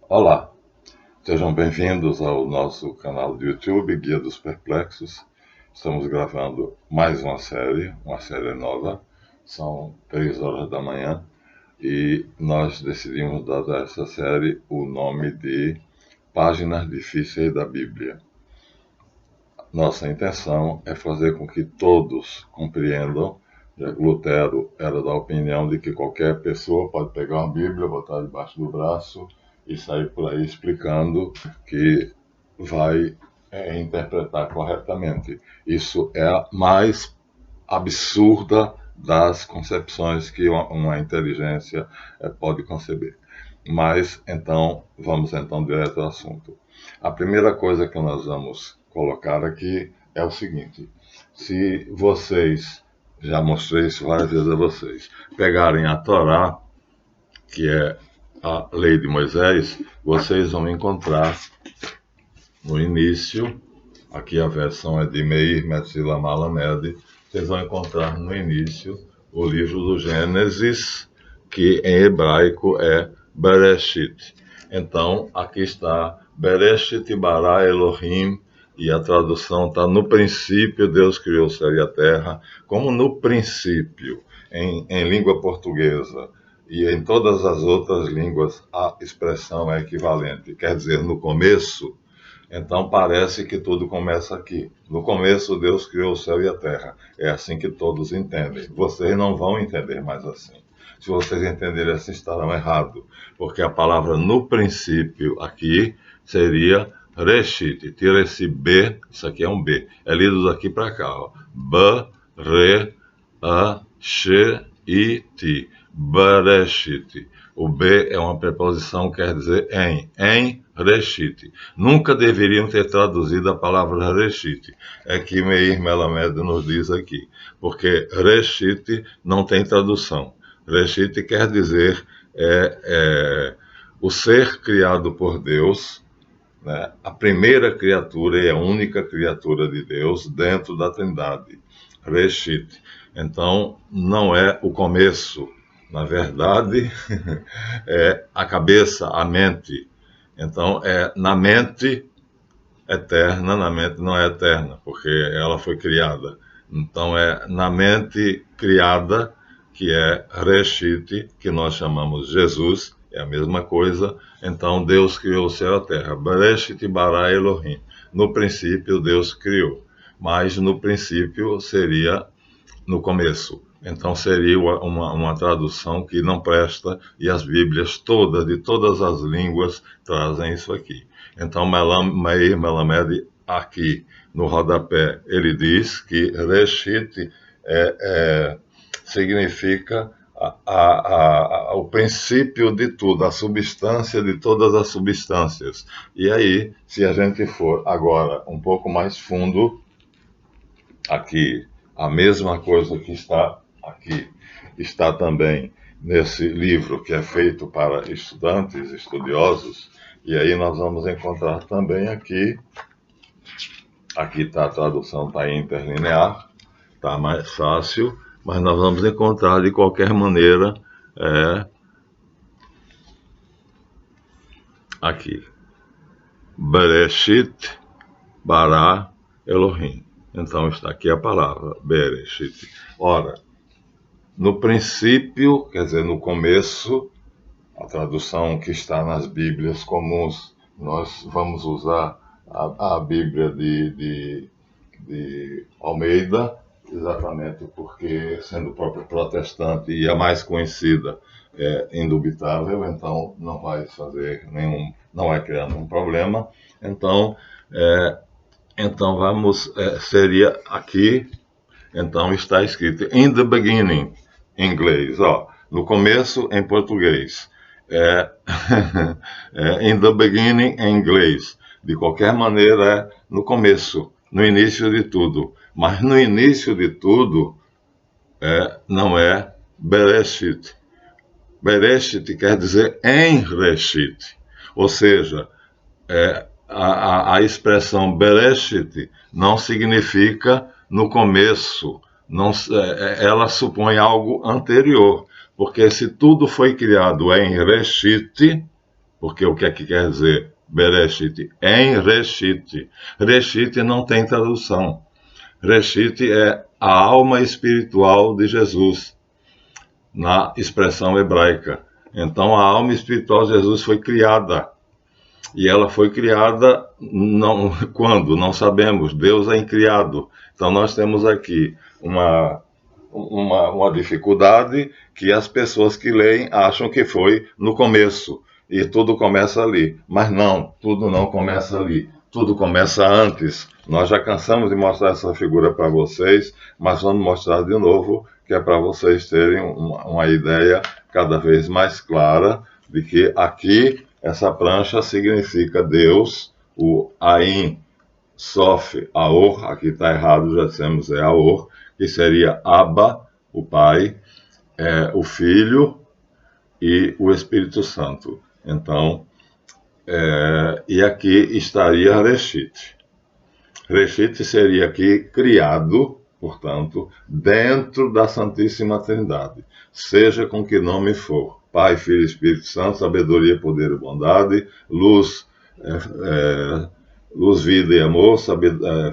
Olá, sejam bem-vindos ao nosso canal do YouTube, Guia dos Perplexos. Estamos gravando mais uma série nova. São 3 horas da manhã e nós decidimos dar a essa série o nome de Páginas Difíceis da Bíblia. Nossa intenção é fazer com que todos compreendam. Lutero era da opinião de que qualquer pessoa pode pegar uma Bíblia, botar debaixo do braço e sair por aí explicando que vai interpretar corretamente. Isso é a mais absurda das concepções que uma inteligência pode conceber. Mas, então, vamos direto ao assunto. A primeira coisa que nós vamos colocar aqui é o seguinte: se vocês, já mostrei isso várias vezes a vocês, pegarem a Torá, que é a lei de Moisés, vocês vão encontrar no início, aqui a versão é de Meir Metzila Malamed, vocês vão encontrar no início o livro do Gênesis, que em hebraico é Bereshit. Então, aqui está Bereshit bara Elohim, e a tradução está: no princípio Deus criou o céu e a terra. Como no princípio, em língua portuguesa e em todas as outras línguas a expressão é equivalente, quer dizer, no começo. Então parece que tudo começa aqui. No começo Deus criou o céu e a terra. É assim que todos entendem. Vocês não vão entender mais assim. Se vocês entenderem assim, estarão errados. Porque a palavra no princípio aqui seria Reshit. Tira esse B, isso aqui é um B. É lido daqui para cá. Ó. B, Re, A, She, I, Ti. Bereshit. O B é uma preposição que quer dizer em Reshit. Nunca deveriam ter traduzido a palavra Reshit. É que Meir Melamed nos diz aqui. Porque Reshit não tem tradução. Reshit quer dizer o ser criado por Deus, né? A primeira criatura e a única criatura de Deus dentro da Trindade. Reshit. Então, não é o começo. Na verdade, é a cabeça, a mente. Então, é na mente eterna, na mente não é eterna, porque ela foi criada. Então, é na mente criada, que é Reshit, que nós chamamos Jesus, é a mesma coisa. Então, Deus criou o céu e a terra. Bereshit bara Elohim. No princípio, Deus criou. Mas, no princípio, seria no começo. Então seria uma tradução que não presta, e as Bíblias todas, de todas as línguas, trazem isso aqui. Então Meir Melamed, aqui no rodapé, ele diz que Reshit significa o princípio de tudo, a substância de todas as substâncias. E aí, se a gente for agora um pouco mais fundo, aqui, a mesma coisa que está aqui, está também nesse livro que é feito para estudantes, estudiosos, e aí nós vamos encontrar também aqui está a tradução, está interlinear, está mais fácil, mas nós vamos encontrar de qualquer maneira aqui, Bereshit bara Elohim. Então está aqui a palavra, Bereshit. Ora, no princípio, quer dizer, no começo, a tradução que está nas Bíblias comuns, nós vamos usar a Bíblia de Almeida, exatamente porque, sendo próprio protestante e a mais conhecida, é indubitável, então não vai não vai criar nenhum problema. Então seria aqui, então está escrito in the beginning, em inglês, no começo em português, in the beginning em inglês, de qualquer maneira no começo, no início de tudo, mas no início de tudo não é Bereshit. Bereshit quer dizer em Reshit, ou seja, a expressão Bereshit não significa no começo, não, ela supõe algo anterior, porque se tudo foi criado em Reshit, Porque o que é que quer dizer Bereshit? Em Reshit. Reshit não tem tradução. Reshit é a alma espiritual de Jesus, na expressão hebraica. Então, a alma espiritual de Jesus foi criada. E ela foi criada não, quando? Não sabemos. Deus é incriado. Então, nós temos aqui uma dificuldade que as pessoas que leem acham que foi no começo. E tudo começa ali. Mas não, tudo não começa ali. Tudo começa antes. Nós já cansamos de mostrar essa figura para vocês, mas vamos mostrar de novo, que é para vocês terem uma ideia cada vez mais clara de que aqui essa prancha significa Deus, o Ain, Sof, Aor, aqui está errado, já dissemos, é Aor, que seria Abba, o Pai, o Filho e o Espírito Santo. Então, e aqui estaria Reshit. Reshit seria aqui criado, portanto, dentro da Santíssima Trindade, seja com que nome for. Pai, Filho e Espírito Santo, sabedoria, poder e bondade, luz, luz, vida e amor,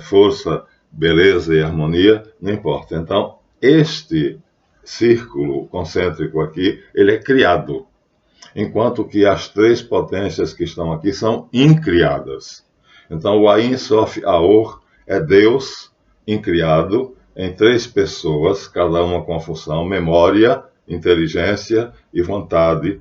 força, beleza e harmonia, não importa. Então, este círculo concêntrico aqui, ele é criado, enquanto que as três potências que estão aqui são incriadas. Então, o Ain Sof Aor é Deus incriado em três pessoas, cada uma com a função memória, inteligência e vontade.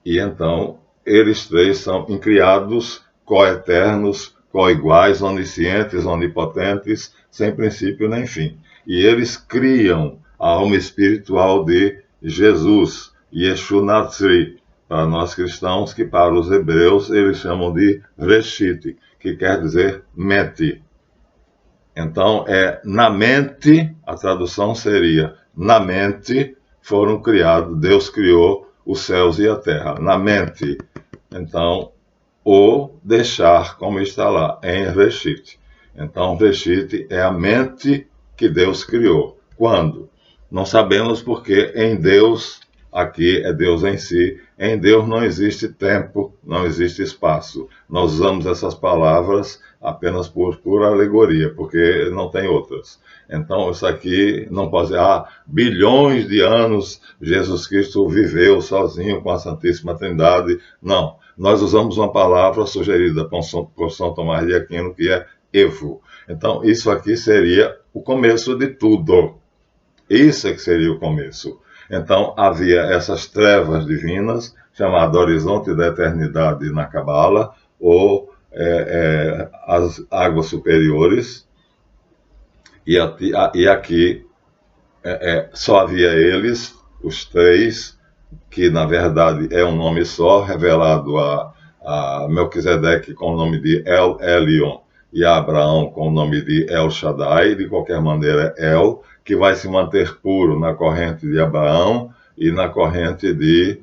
E então, eles três são incriados, coeternos, coiguais, oniscientes, onipotentes, sem princípio nem fim. E eles criam a alma espiritual de Jesus, Yeshu Natsri, para nós cristãos, que para os hebreus eles chamam de Reshit, que quer dizer mente. Então, na mente, a tradução seria, na mente foram criados, Deus criou os céus e a terra, na mente. Então, o deixar, como está lá, em Reshit. Então, Reshit é a mente que Deus criou. Quando? Não sabemos, porque em Deus, aqui é Deus em si, em Deus não existe tempo, não existe espaço. Nós usamos essas palavras apenas por alegoria, porque não tem outras. Então, isso aqui não pode dizer, bilhões de anos Jesus Cristo viveu sozinho com a Santíssima Trindade. Não, nós usamos uma palavra sugerida por São Tomás de Aquino, que é Evo. Então, isso aqui seria o começo de tudo. Isso é que seria o começo. Então, havia essas trevas divinas, chamado horizonte da eternidade na Cabala, ou as águas superiores, e aqui só havia eles, os três, que na verdade é um nome só, revelado a Melquisedeque com o nome de El Elyon, e a Abraão com o nome de El Shaddai, de qualquer maneira El, que vai se manter puro na corrente de Abraão e na corrente de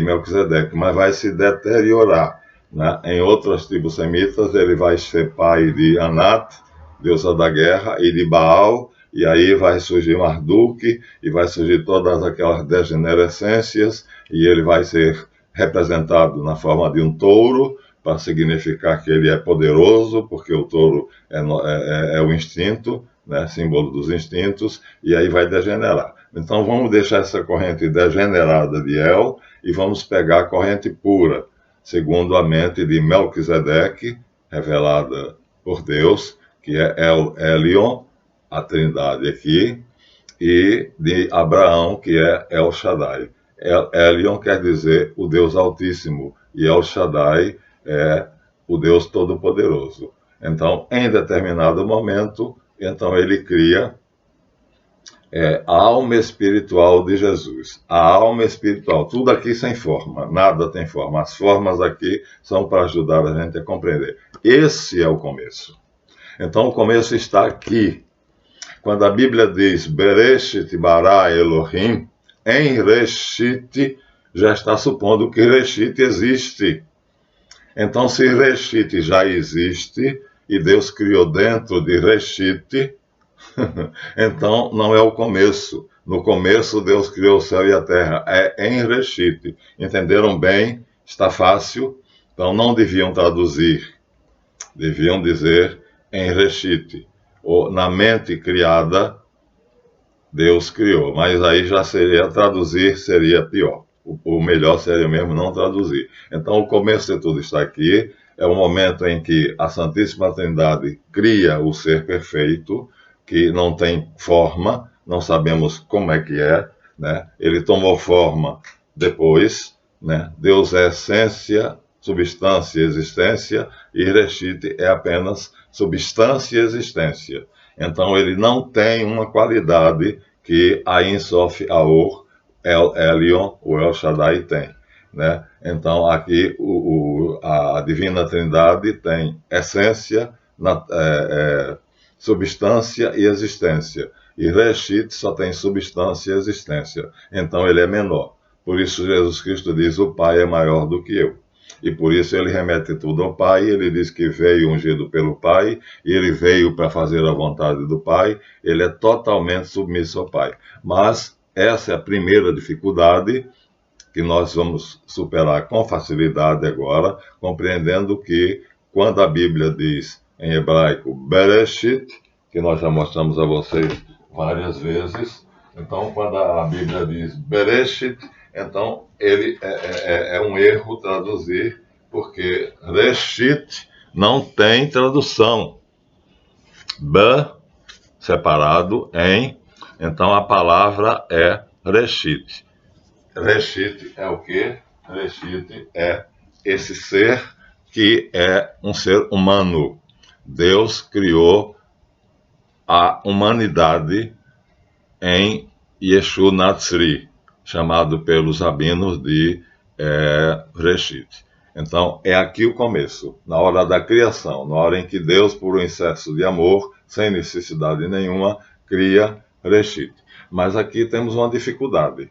Melquisedeque, mas vai se deteriorar. Né? Em outras tribos semitas, ele vai ser pai de Anat, deusa da guerra, e de Baal, e aí vai surgir Marduk, e vai surgir todas aquelas degenerescências, e ele vai ser representado na forma de um touro, para significar que ele é poderoso, porque o touro é o instinto, né, símbolo dos instintos, e aí vai degenerar. Então vamos deixar essa corrente degenerada de El e vamos pegar a corrente pura, segundo a mente de Melquisedeque, revelada por Deus, que é El Elyon, a trindade aqui, e de Abraão, que é El Shaddai. El Elyon quer dizer o Deus Altíssimo, e El Shaddai é o Deus Todo-Poderoso. Então, em determinado momento, então ele cria a alma espiritual de Jesus. A alma espiritual, tudo aqui sem forma, nada tem forma. As formas aqui são para ajudar a gente a compreender. Esse é o começo. Então, o começo está aqui. Quando a Bíblia diz Bereshit bara Elohim, em Reshit, já está supondo que Reshit existe. Então, se Reshit já existe, e Deus criou dentro de Reshit, então não é o começo. No começo, Deus criou o céu e a terra. É em Reshit. Entenderam bem Está fácil, então não deviam traduzir, deviam dizer em Reshit, ou na mente criada, Deus criou. Mas aí já seria traduzir, seria pior. O melhor seria mesmo não traduzir. Então o começo de tudo está aqui, é o momento em que a Santíssima Trindade cria o ser perfeito, que não tem forma, não sabemos como é que é, né? Ele tomou forma depois, né? Deus é essência, substância e existência, e Reshit é apenas substância e existência. Então ele não tem uma qualidade que a Ein Sof Aor, El Elyon, o El Shaddai tem, né? Então aqui a Divina Trindade tem essência, substância e existência. E Reshit só tem substância e existência. Então ele é menor. Por isso Jesus Cristo diz: o Pai é maior do que eu. E por isso ele remete tudo ao Pai. Ele diz que veio ungido pelo Pai, e ele veio para fazer a vontade do Pai. Ele é totalmente submisso ao Pai. Mas essa é a primeira dificuldade que nós vamos superar com facilidade agora, compreendendo que quando a Bíblia diz em hebraico Bereshit, que nós já mostramos a vocês várias vezes, então quando a Bíblia diz Bereshit, então ele é um erro traduzir, porque Reshit não tem tradução. Be, separado, em, então a palavra é Reshit. Reshit é o quê? Reshit é esse ser que é um ser humano. Deus criou a humanidade em Yeshu Natsri, chamado pelos rabinos de Reshit. Então, é aqui o começo, na hora da criação, na hora em que Deus, por um excesso de amor, sem necessidade nenhuma, cria Reshit. Mas aqui temos uma dificuldade,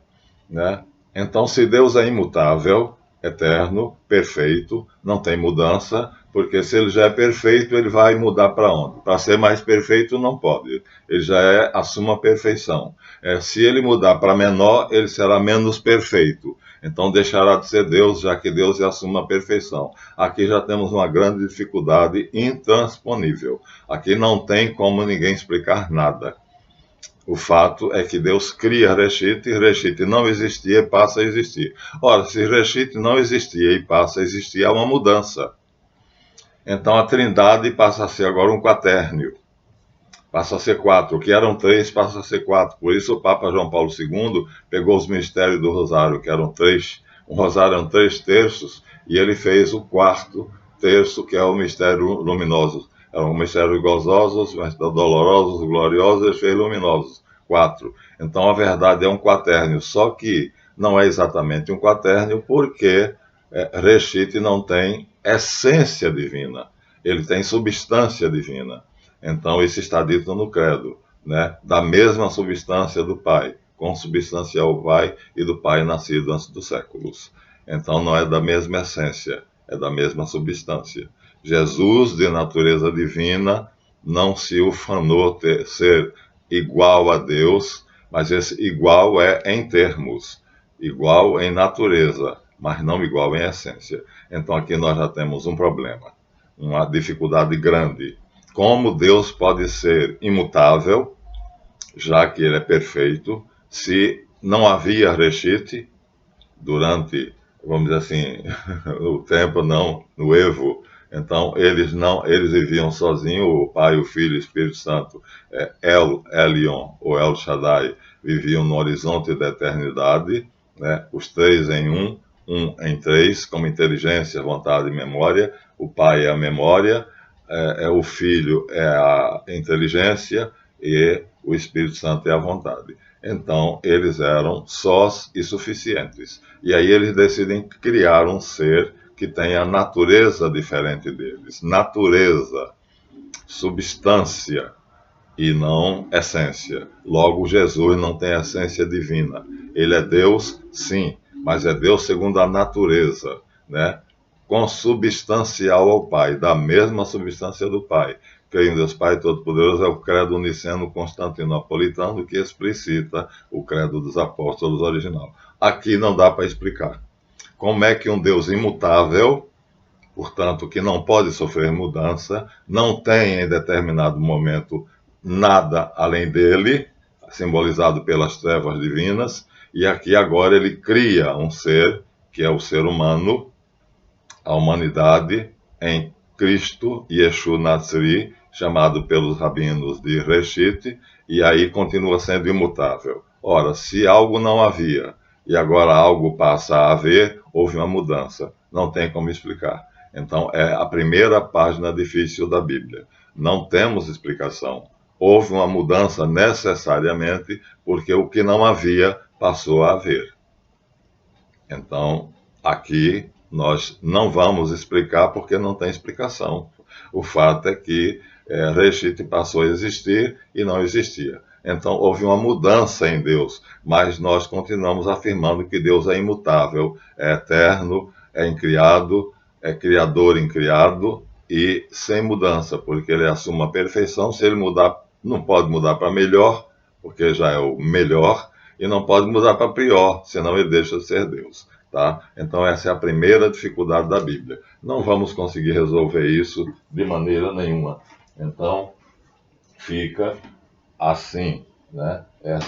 né? Então, se Deus é imutável, eterno, perfeito, não tem mudança, porque se ele já é perfeito, ele vai mudar para onde? Para ser mais perfeito, não pode. Ele já é a suma perfeição. Se ele mudar para menor, ele será menos perfeito. Então deixará de ser Deus, já que Deus é a suma perfeição. Aqui já temos uma grande dificuldade intransponível. Aqui não tem como ninguém explicar nada. O fato é que Deus cria Reshit, e Reshit não existia e passa a existir. Ora, se Reshit não existia e passa a existir, há uma mudança. Então a Trindade passa a ser agora um quaternio. Passa a ser 4. O que eram 3 passa a ser 4. Por isso o Papa João Paulo II pegou os mistérios do Rosário, que eram 3. O Rosário eram 3 terços, e ele fez o 4º terço, que é o mistério luminoso. Eram mistérios gozosos, dolorosos, gloriosos e luminosos. 4. Então a verdade é um quaternio, só que não é exatamente um quaternio, porque Reshit não tem essência divina, ele tem substância divina. Então isso está dito no credo, né? Da mesma substância do Pai, consubstancial ao Pai, e do Pai nascido antes dos séculos. Então não é da mesma essência, é da mesma substância. Jesus, de natureza divina, não se ufanou ter ser igual a Deus, mas esse igual é em termos, igual em natureza, mas não igual em essência. Então aqui nós já temos um problema, uma dificuldade grande. Como Deus pode ser imutável, já que ele é perfeito, se não havia Reshit durante, vamos dizer assim, o tempo não, no Evo. Então eles viviam sozinhos, o Pai, o Filho e o Espírito Santo, El Elyon ou El Shaddai, viviam no horizonte da eternidade, né? Os 3 em um em 3, como inteligência, vontade e memória. O Pai é a memória, o Filho é a inteligência e o Espírito Santo é a vontade. Então, eles eram sós e suficientes. E aí eles decidem criar um ser que tenha natureza diferente deles. Natureza, substância e não essência. Logo, Jesus não tem essência divina. Ele é Deus, sim, mas é Deus segundo a natureza, né? Consubstancial ao Pai, da mesma substância do Pai. Creio em Deus Pai Todo-Poderoso é o credo niceno constantinopolitano que explicita o credo dos apóstolos original. Aqui não dá para explicar. como é que um Deus imutável, portanto, que não pode sofrer mudança, não tem em determinado momento nada além dele, simbolizado pelas trevas divinas, e aqui agora ele cria um ser, que é o ser humano, a humanidade, em Cristo Yeshu Natsiri, chamado pelos rabinos de Reshit, e aí continua sendo imutável. Ora, se algo não havia e agora algo passa a haver, houve uma mudança. Não tem como explicar. Então, é a primeira página difícil da Bíblia. Não temos explicação. Houve uma mudança necessariamente, porque o que não havia passou a haver. Então, aqui nós não vamos explicar porque não tem explicação. O fato é que Reshit passou a existir e não existia. Então, houve uma mudança em Deus, mas nós continuamos afirmando que Deus é imutável, é eterno, é incriado, é criador incriado e sem mudança, porque ele assume a perfeição. Se ele mudar, não pode mudar para melhor, porque já é o melhor, e não pode mudar para pior, senão ele deixa de ser Deus. Tá? Então essa é a primeira dificuldade da Bíblia. Não vamos conseguir resolver isso de maneira nenhuma. Então fica assim, né?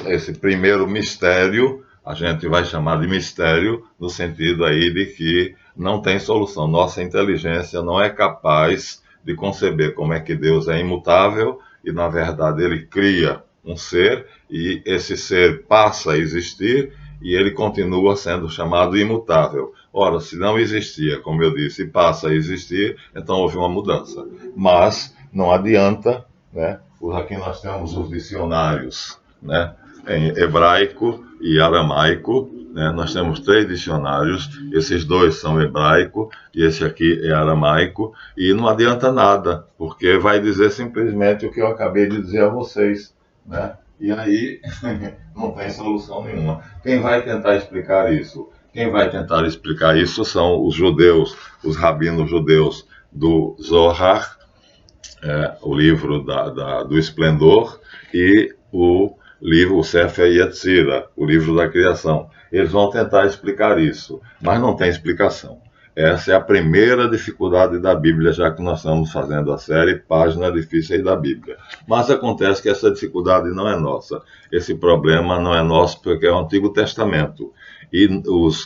Esse primeiro mistério, a gente vai chamar de mistério, no sentido aí de que não tem solução. Nossa inteligência não é capaz de conceber como é que Deus é imutável e, na verdade, ele cria um ser e esse ser passa a existir e ele continua sendo chamado imutável. Ora, se não existia, como eu disse, e passa a existir, então houve uma mudança. Mas não adianta, né? Aqui nós temos os dicionários, né? Em hebraico e aramaico, né? Nós temos 3 dicionários, esses 2 são hebraico e esse aqui é aramaico, e não adianta nada, porque vai dizer simplesmente o que eu acabei de dizer a vocês, né? E aí não tem solução nenhuma. Quem vai tentar explicar isso? Quem vai tentar explicar isso são os judeus, os rabinos judeus do Zohar, o livro do Esplendor, e o livro, o Sefer Yetzirah, o livro da criação. Eles vão tentar explicar isso, mas não tem explicação. Essa é a primeira dificuldade da Bíblia, já que nós estamos fazendo a série Páginas Difíceis da Bíblia. Mas acontece que essa dificuldade não é nossa. Esse problema não é nosso porque é o Antigo Testamento. E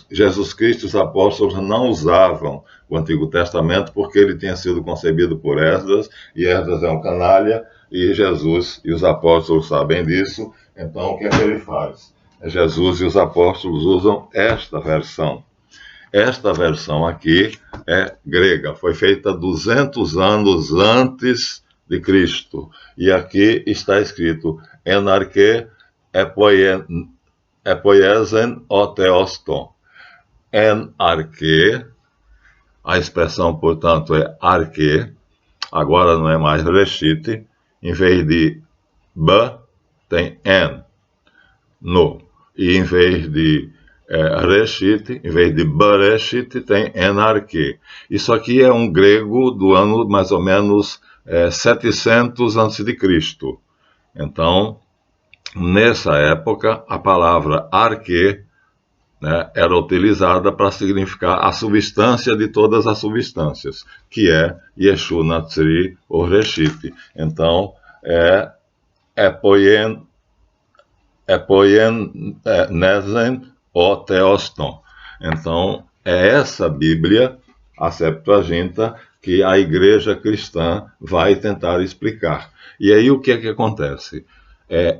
Jesus Cristo, os apóstolos, não usavam o Antigo Testamento porque ele tinha sido concebido por Esdras, e Esdras é um canalha, e Jesus e os apóstolos sabem disso. Então, o que é que ele faz? Jesus e os apóstolos usam esta versão. Esta versão aqui é grega, foi feita 200 anos antes de Cristo. E aqui está escrito enarche epoiesen o theoston. Enarche, a expressão, portanto, é arche, agora não é mais reshit, em vez de b, tem en, no, e em vez de Reshit, em vez de Bereshit, tem Enarque. Isso aqui é um grego do ano mais ou menos 700 a.C. Então, nessa época, a palavra arque, né, era utilizada para significar a substância de todas as substâncias, que é Yeshu Natsiri ou Reshit. Então, Epoien Nesen o Theoston. Então, é essa Bíblia, a Septuaginta, que a igreja cristã vai tentar explicar. E aí o que é que acontece?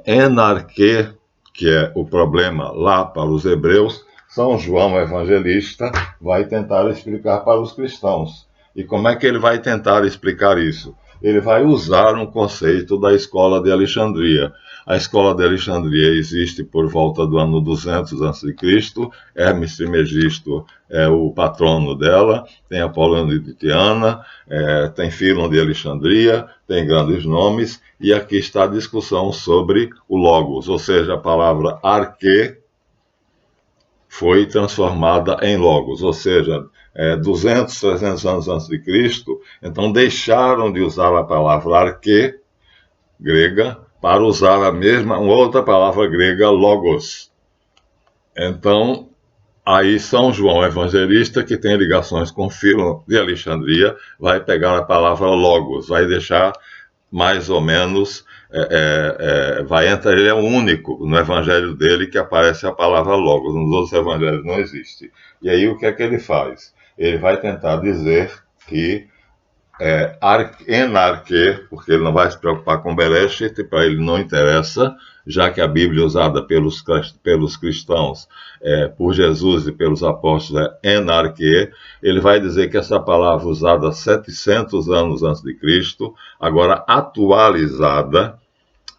Enarque, que é o problema lá para os hebreus, São João Evangelista vai tentar explicar para os cristãos. E como é que ele vai tentar explicar isso? Ele vai usar um conceito da escola de Alexandria. A escola de Alexandria existe por volta do ano 200 a.C. Hermes Trismegisto é o patrono dela, tem Apolônio de Tiana, tem Filon de Alexandria, tem grandes nomes, e aqui está a discussão sobre o Logos, ou seja, a palavra arque foi transformada em Logos, ou seja, 200, 300 anos antes de Cristo, então deixaram de usar a palavra arque, grega, para usar uma outra palavra grega, logos. Então, Aí São João Evangelista, que tem ligações com Filo de Alexandria, vai pegar a palavra logos, vai deixar mais ou menos, vai entrar, ele é o único no evangelho dele que aparece a palavra logos, nos outros evangelhos não existe. E aí o que é que ele faz? Ele vai tentar dizer que enarque, porque ele não vai se preocupar com Bereshit, para ele não interessa, já que a Bíblia usada pelos cristãos, por Jesus e pelos apóstolos é enarque, ele vai dizer que essa palavra usada 700 anos antes de Cristo, agora atualizada,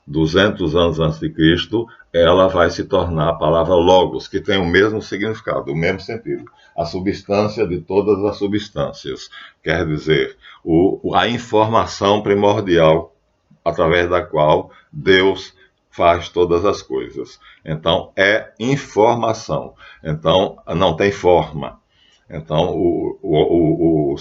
200 anos antes de Cristo, ela vai se tornar a palavra logos, que tem o mesmo significado, o mesmo sentido. A substância de todas as substâncias. Quer dizer, a informação primordial através da qual Deus faz todas as coisas. Então, é informação. Então, não tem forma. Então, o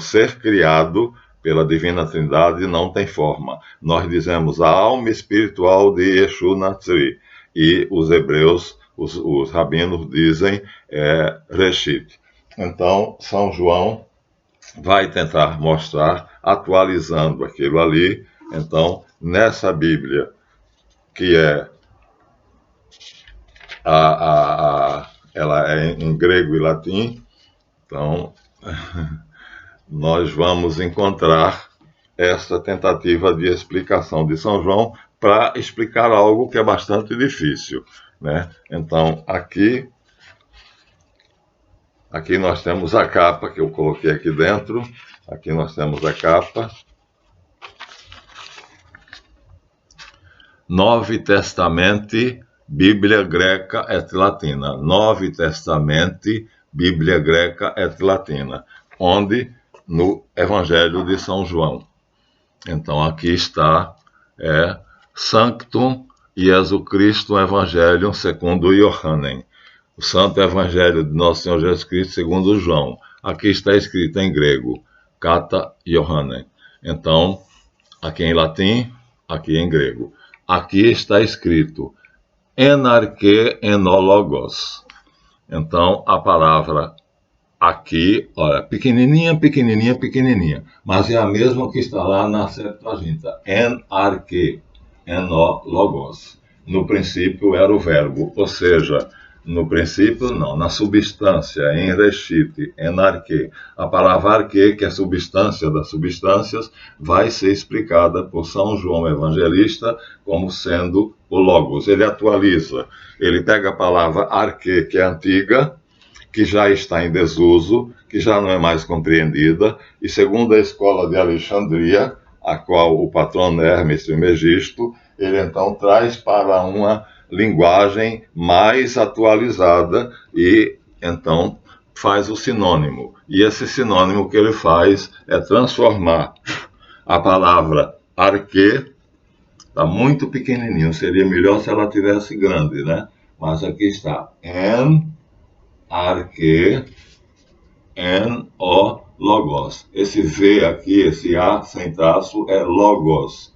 ser criado pela Divina Trindade não tem forma. Nós dizemos a alma espiritual de Yeshu Natsri. E os hebreus, os rabinos dizem Reshit. Então, São João vai tentar mostrar, atualizando aquilo ali. Então, nessa Bíblia, que ela é em grego e latim, então nós vamos encontrar essa tentativa de explicação de São João para explicar algo que é bastante difícil, né? Então, aqui nós temos a capa que eu coloquei aqui dentro. Aqui nós temos a capa. Novi Testamenti, Bíblia Greca et Latina. Novi Testamenti, Bíblia Greca et Latina. Onde? No Evangelho de São João. Então, aqui está Sanctum Iesu Christum Evangelium segundo Johannem. O Santo Evangelho de Nosso Senhor Jesus Cristo segundo João. Aqui está escrito em grego, Kata Johannem. Então, aqui em latim, aqui em grego. Aqui está escrito enarque enologos. Então, a palavra aqui, olha, pequenininha, pequenininha, pequenininha, mas é a mesma que está lá na Septuaginta. Enarque enologos. No princípio era o verbo, ou seja, no princípio não, na substância, em reshit, enarque. A palavra arque, que é substância das substâncias, vai ser explicada por São João Evangelista como sendo o logos. Ele atualiza, ele pega a palavra arque, que é antiga, que já está em desuso, que já não é mais compreendida, e segundo a escola de Alexandria, a qual o patrono é Hermes Trismegisto, ele então traz para uma linguagem mais atualizada e então faz o sinônimo. E esse sinônimo que ele faz é transformar a palavra arque, está muito pequenininho, seria melhor se ela tivesse grande, né? Mas aqui está, arque, logos. Esse V aqui, esse A sem traço, é logos.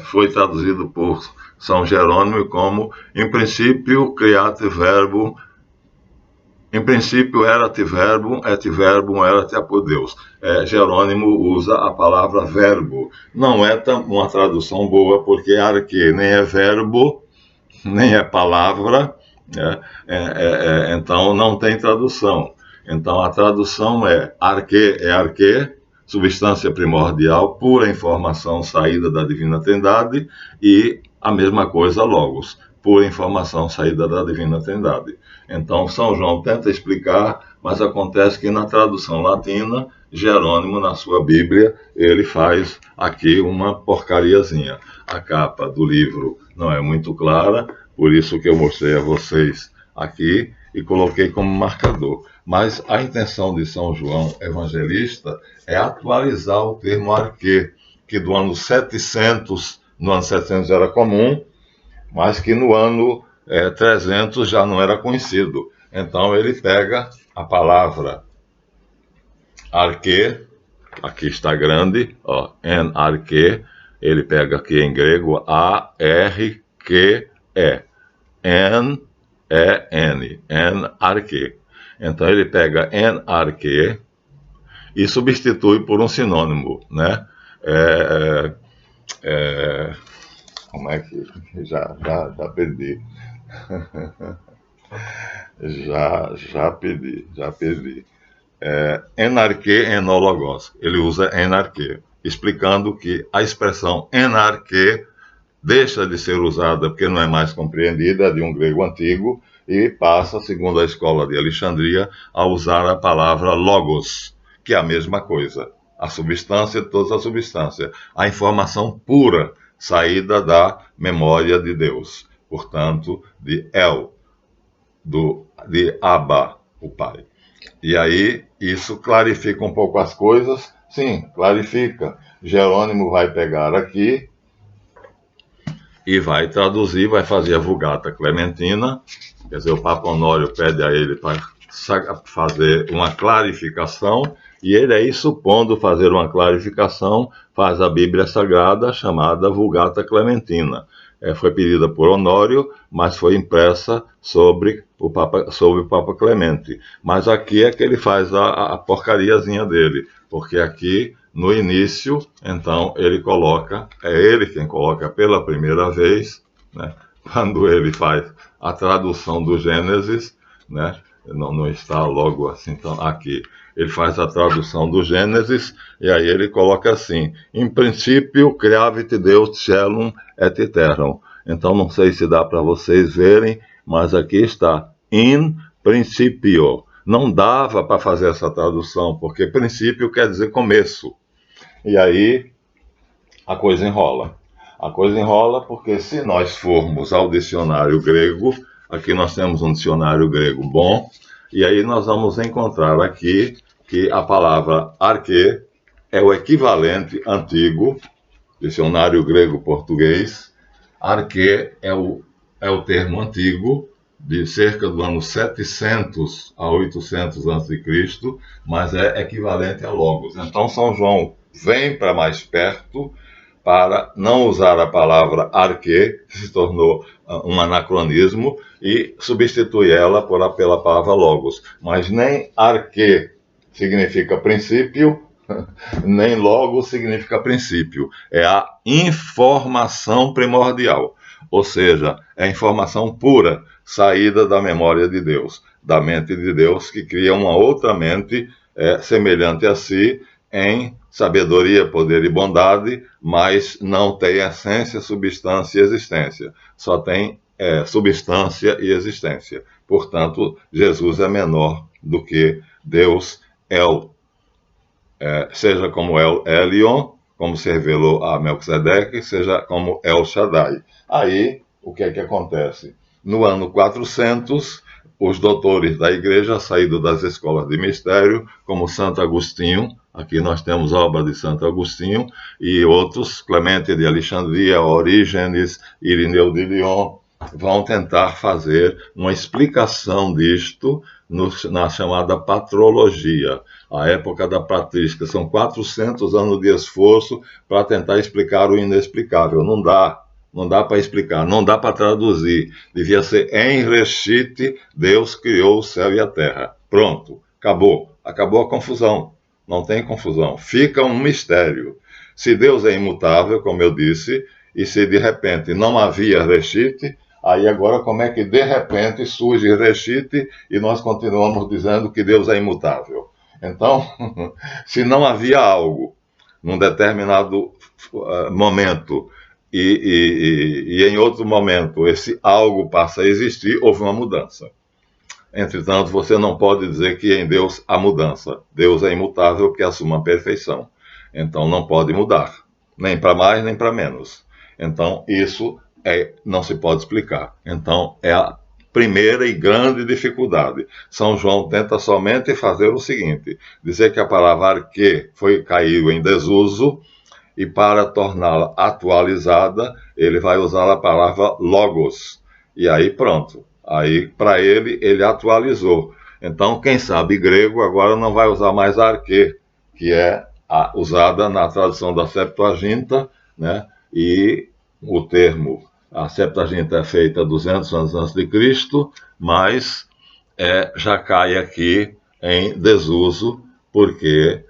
Foi traduzido por São Jerônimo como, em princípio, criate verbo, em princípio, erat verbum, et verbum erat apud Deus. Jerônimo usa a palavra verbo. Não é uma tradução boa, porque arque nem é verbo, nem é palavra, então não tem tradução. Então a tradução é arque, substância primordial, pura informação saída da Divina Trindade, e a mesma coisa logos, pura informação saída da Divina Trindade. Então São João tenta explicar, mas acontece que na tradução latina, Jerônimo, na sua Bíblia, ele faz aqui uma porcariazinha. A capa do livro não é muito clara, por isso que eu mostrei a vocês aqui e coloquei como marcador. Mas a intenção de São João Evangelista é atualizar o termo arque, que do ano 700, no ano 700 era comum, mas que no ano 300 já não era conhecido. Então ele pega a palavra arque, aqui está grande, ó, enarque, ele pega aqui em grego A-R-Q-E, enarque. Então ele pega enarque e substitui por um sinônimo, né? Como é que... Já perdi. já perdi. Enarque, enólogos. Ele usa enarque, explicando que a expressão enarque deixa de ser usada porque não é mais compreendida, de um grego antigo, e passa, segundo a escola de Alexandria, a usar a palavra logos, que é a mesma coisa, a substância de toda a substância, a informação pura, saída da memória de Deus, portanto, de El, de Abba, o Pai. E aí, isso clarifica um pouco as coisas? Sim, clarifica. Jerônimo vai pegar aqui e vai traduzir, vai fazer a Vulgata Clementina, quer dizer, o Papa Honório pede a ele para fazer uma clarificação, e ele aí, supondo fazer uma clarificação, faz a Bíblia Sagrada, chamada Vulgata Clementina. Foi pedida por Honório, mas foi impressa sobre o Papa Clemente. Mas aqui é que ele faz a porcariazinha dele, porque aqui, no início, então, ele coloca, é ele quem coloca pela primeira vez, né, quando ele faz a tradução do Gênesis, né, não está logo assim, então, aqui. Ele faz a tradução do Gênesis, e aí ele coloca assim: em princípio, creavit Deus celum et terram. Então, não sei se dá para vocês verem, mas aqui está, in principio. Não dava para fazer essa tradução, porque princípio quer dizer começo. E aí, a coisa enrola. A coisa enrola porque se nós formos ao dicionário grego, aqui nós temos um dicionário grego bom, e aí nós vamos encontrar aqui que a palavra arque é o equivalente antigo, dicionário grego-português. Arque é o termo antigo, de cerca do ano 700 a 800 a.C., mas é equivalente a logos. Então São João vem para mais perto para não usar a palavra arque, que se tornou um anacronismo, e substitui ela pela palavra logos. Mas nem arque significa princípio, nem logos significa princípio. É a informação primordial, ou seja, é a informação pura, saída da memória de Deus, da mente de Deus, que cria uma outra mente semelhante a si, em sabedoria, poder e bondade, mas não tem essência, substância e existência. Só tem substância e existência. Portanto, Jesus é menor do que Deus El. Seja como El Elyon, como se revelou a Melquisedeque, seja como El Shaddai. Aí, o que é que acontece? No ano 400, os doutores da igreja, saídos das escolas de mistério, como Santo Agostinho, aqui nós temos a obra de Santo Agostinho, e outros, Clemente de Alexandria, Orígenes, Irineu de Lyon, vão tentar fazer uma explicação disto na chamada patrologia, a época da patrística. São 400 anos de esforço para tentar explicar o inexplicável. Não dá para explicar, não dá para traduzir. Devia ser em reshit, Deus criou o céu e a terra. Pronto, acabou a confusão. Não tem confusão, fica um mistério. Se Deus é imutável, como eu disse, e se de repente não havia reshit, aí agora como é que de repente surge reshit e nós continuamos dizendo que Deus é imutável? Então, se não havia algo num determinado momento e em outro momento esse algo passa a existir, houve uma mudança. Entretanto, você não pode dizer que em Deus há mudança. Deus é imutável, que assume a perfeição. Então não pode mudar, nem para mais nem para menos. Então isso não se pode explicar. Então é a primeira e grande dificuldade. São João tenta somente fazer o seguinte: dizer que a palavra arque caiu em desuso, e para torná-la atualizada, ele vai usar a palavra logos. E aí pronto. Aí, para ele atualizou. Então, quem sabe grego agora não vai usar mais arque, que é usada na tradução da Septuaginta, né? E o termo A Septuaginta é feita 200 anos antes de Cristo, mas já cai aqui em desuso, porque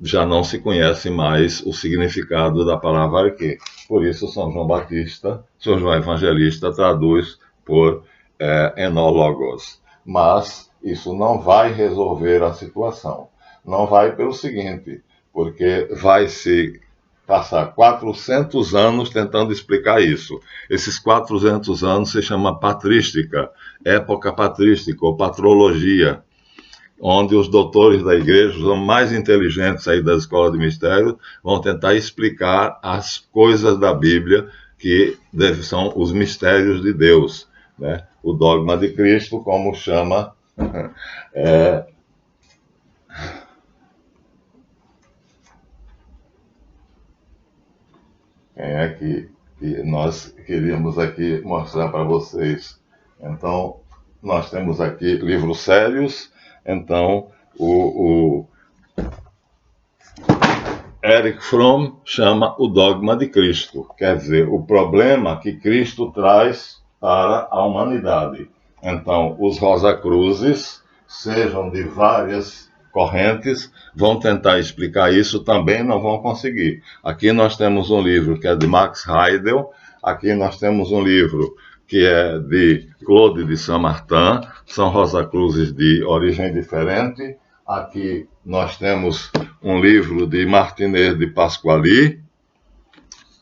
já não se conhece mais o significado da palavra arque. Por isso, São João Evangelista traduz por enólogos. Mas isso não vai resolver a situação. Não vai pelo seguinte, porque vai se passar 400 anos tentando explicar isso. Esses 400 anos se chama patrística, época patrística ou patrologia, onde os doutores da igreja, os mais inteligentes aí da escola de mistério, vão tentar explicar as coisas da Bíblia que são os mistérios de Deus, né? O dogma de Cristo, como chama quem é que nós queríamos aqui mostrar para vocês. Então, nós temos aqui livros sérios. Então, o Erich Fromm chama o dogma de Cristo, quer dizer, o problema que Cristo traz para a humanidade. Então, os Rosacruzes, sejam de várias correntes, vão tentar explicar isso, também não vão conseguir. Aqui nós temos um livro que é de Max Heidel, aqui nós temos um livro que é de Claude de Saint-Martin, são Rosacruzes de origem diferente. Aqui nós temos um livro de Martinez de Pasquali,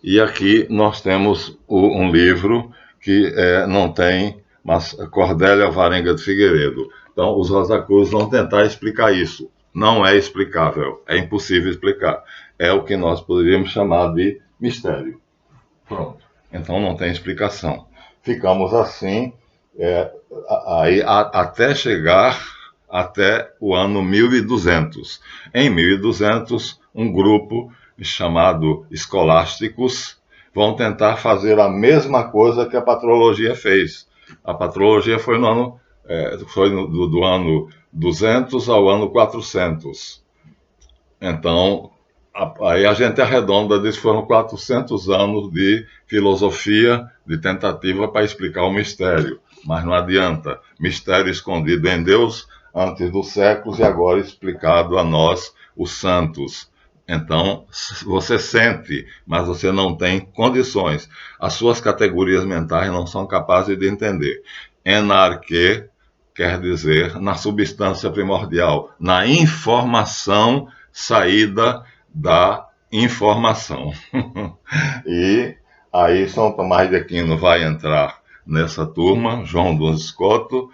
e aqui nós temos um livro que não tem, mas Cordélia Alvarenga de Figueiredo. Então, os Rosacruzes vão tentar explicar isso. Não é explicável, é impossível explicar. É o que nós poderíamos chamar de mistério. Pronto. Então, não tem explicação. Ficamos assim, até chegar até o ano 1200. Em 1200, um grupo chamado escolásticos vão tentar fazer a mesma coisa que a patrologia fez. A patrologia foi do ano 200 ao ano 400. Então, aí a gente arredonda, diz que foram 400 anos de filosofia, de tentativa para explicar o mistério. Mas não adianta. Mistério escondido em Deus antes dos séculos e agora explicado a nós, os santos. Então, você sente, mas você não tem condições. As suas categorias mentais não são capazes de entender. Enarque quer dizer na substância primordial, na informação saída da informação. E aí São Tomás de Aquino vai entrar nessa turma, João Duns Scoto,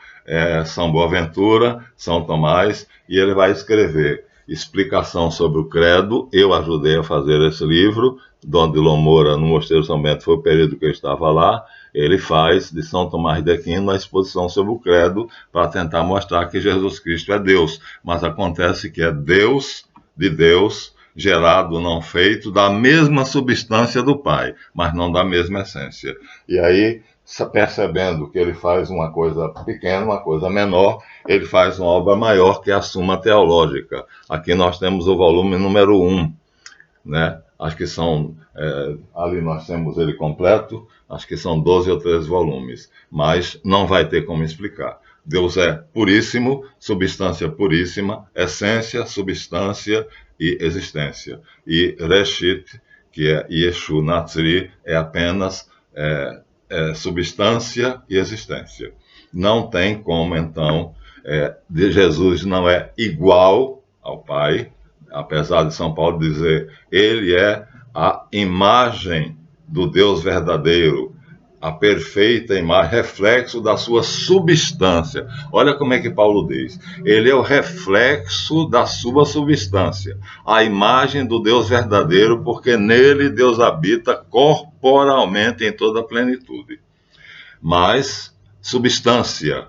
São Boaventura, São Tomás, e ele vai escrever explicação sobre o credo. Eu ajudei a fazer esse livro. Dom de Moura, no Mosteiro São Bento, foi o período que eu estava lá. Ele faz de São Tomás de Aquino uma exposição sobre o credo para tentar mostrar que Jesus Cristo é Deus. Mas acontece que é Deus de Deus, gerado, não feito, da mesma substância do Pai, mas não da mesma essência. E aí, percebendo que ele faz uma coisa pequena, uma coisa menor, ele faz uma obra maior, que é a Suma Teológica. Aqui nós temos o volume número 1, né? Acho que são, ali nós temos ele completo, acho que são 12 ou 13 volumes, mas não vai ter como explicar. Deus é puríssimo, substância puríssima, essência, substância e existência. E Reshit, que é Yeshu Natsri, é apenas substância e existência. Não tem como, então, de Jesus não é igual ao Pai, apesar de São Paulo dizer, ele é a imagem do Deus verdadeiro, a perfeita imagem, reflexo da sua substância. Olha como é que Paulo diz. Ele é o reflexo da sua substância, a imagem do Deus verdadeiro, porque nele Deus habita corporalmente em toda a plenitude. Mas substância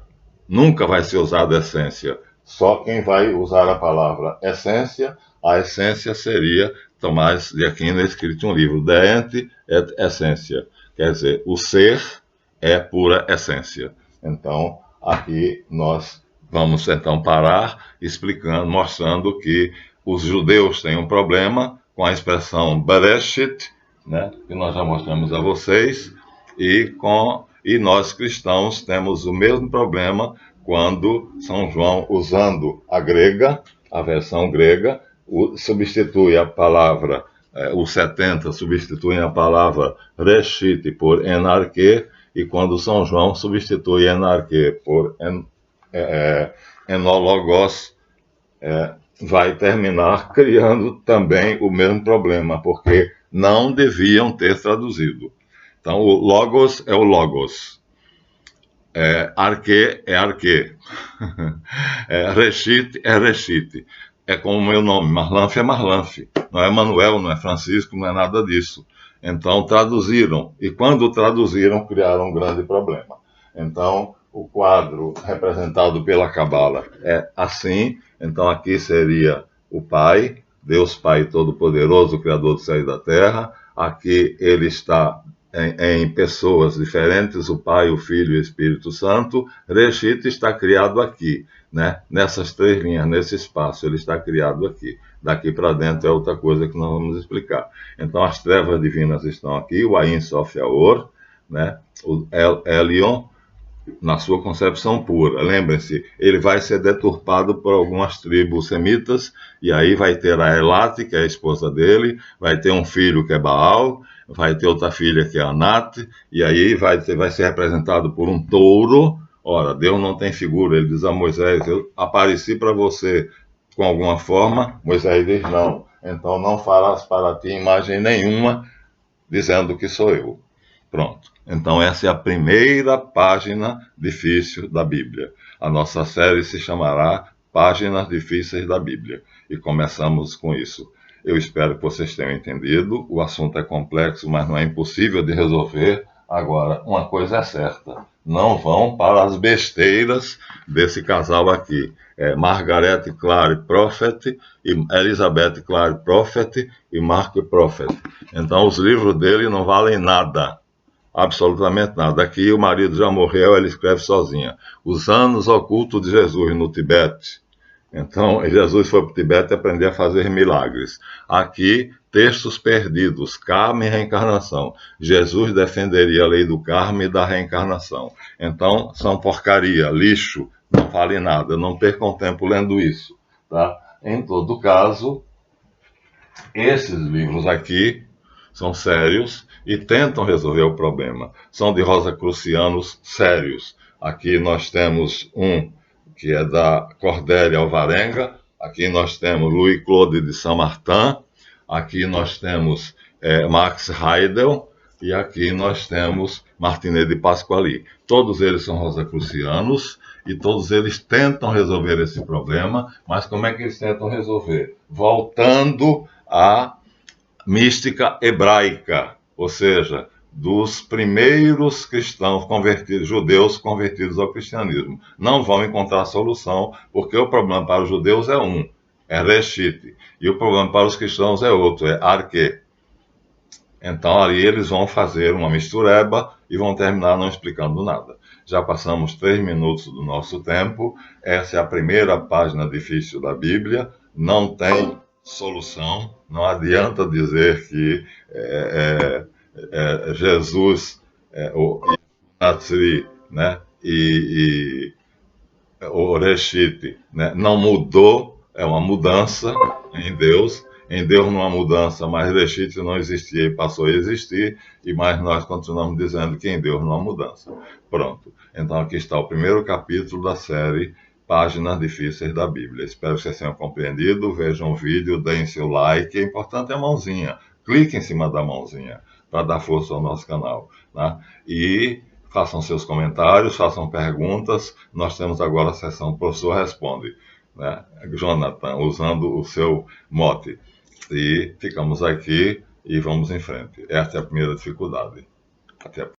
nunca vai ser usada essência. Só quem vai usar a palavra essência, a essência seria Tomás de Aquino, escrito um livro, De Ente et Essência. Quer dizer, o ser é pura essência. Então, aqui nós vamos então parar explicando, mostrando que os judeus têm um problema com a expressão Bereshit, né, que nós já mostramos a vocês, E nós cristãos temos o mesmo problema quando São João, usando a grega, a versão grega, substitui a palavra, os 70 substituem a palavra reshit por enarque, e quando São João substitui enarque por enólogos, vai terminar criando também o mesmo problema, porque não deviam ter traduzido. Então, o logos é o logos, arque é arque, reshit é reshit. É como o meu nome, Marlanfe é Marlanfe, não é Manuel, não é Francisco, não é nada disso. Então traduziram, e quando traduziram, criaram um grande problema. Então, o quadro representado pela Cabala é assim. Então aqui seria o Pai, Deus Pai Todo-Poderoso, Criador do céu e da terra. Aqui ele está em pessoas diferentes, o Pai, o Filho e o Espírito Santo. Reshit está criado aqui, né? Nessas três linhas, nesse espaço, ele está criado aqui. Daqui para dentro é outra coisa que nós vamos explicar. Então as trevas divinas estão aqui, o Ain Sof Yaor, né? O Elion, na sua concepção pura. Lembrem-se, ele vai ser deturpado por algumas tribos semitas, e aí vai ter a Elate, que é a esposa dele, vai ter um filho que é Baal, vai ter outra filha que é Anat, e aí vai ser representado por um touro. Ora, Deus não tem figura, ele diz a Moisés, eu apareci para você com alguma forma. Moisés diz, não, então não farás para ti imagem nenhuma, dizendo que sou eu. Pronto. Então essa é a primeira página difícil da Bíblia. A nossa série se chamará Páginas Difíceis da Bíblia. E começamos com isso. Eu espero que vocês tenham entendido. O assunto é complexo, mas não é impossível de resolver. Agora, uma coisa é certa. Não vão para as besteiras desse casal aqui. Margaret Clary Prophet, e Elizabeth Clary Prophet e Mark Prophet. Então os livros dele não valem nada. Absolutamente nada. Aqui o marido já morreu, ela escreve sozinha. Os anos ocultos de Jesus no Tibete. Então, Jesus foi para o Tibete aprender a fazer milagres. Aqui, textos perdidos, karma e reencarnação. Jesus defenderia a lei do karma e da reencarnação. Então, são porcaria, lixo, não vale nada. Não percam tempo lendo isso. Tá? Em todo caso, esses livros aqui são sérios e tentam resolver o problema. São de rosacrucianos sérios. Aqui nós temos um que é da Cordélia Alvarenga. Aqui nós temos Louis Claude de Saint-Martin. Aqui nós temos Max Heidel. E aqui nós temos Martinet de Pasquali. Todos eles são rosacrucianos e todos eles tentam resolver esse problema. Mas como é que eles tentam resolver? Voltando à mística hebraica, ou seja, dos primeiros cristãos convertidos, judeus convertidos ao cristianismo. Não vão encontrar solução, porque o problema para os judeus é reshit, e o problema para os cristãos é outro, é arque. Então ali eles vão fazer uma mistureba e vão terminar não explicando nada. Já passamos 3 minutos do nosso tempo. Essa é a primeira página difícil da Bíblia. Não tem solução. Não adianta dizer que Jesus, o Natsri, né, e o Reshit, né, não mudou. É uma mudança em Deus. Em Deus não há mudança, mas Reshit não existia e passou a existir, mas nós continuamos dizendo que em Deus não há mudança. Pronto. Então aqui está o primeiro capítulo da série Páginas Difíceis da Bíblia. Espero que vocês tenham compreendido. Vejam o vídeo, deem seu like. O importante é a mãozinha. Clique em cima da mãozinha para dar força ao nosso canal. Né? E façam seus comentários, façam perguntas. Nós temos agora a sessão Professor Responde, né? Jonathan, usando o seu mote. E ficamos aqui e vamos em frente. Esta é a primeira dificuldade. Até a próxima.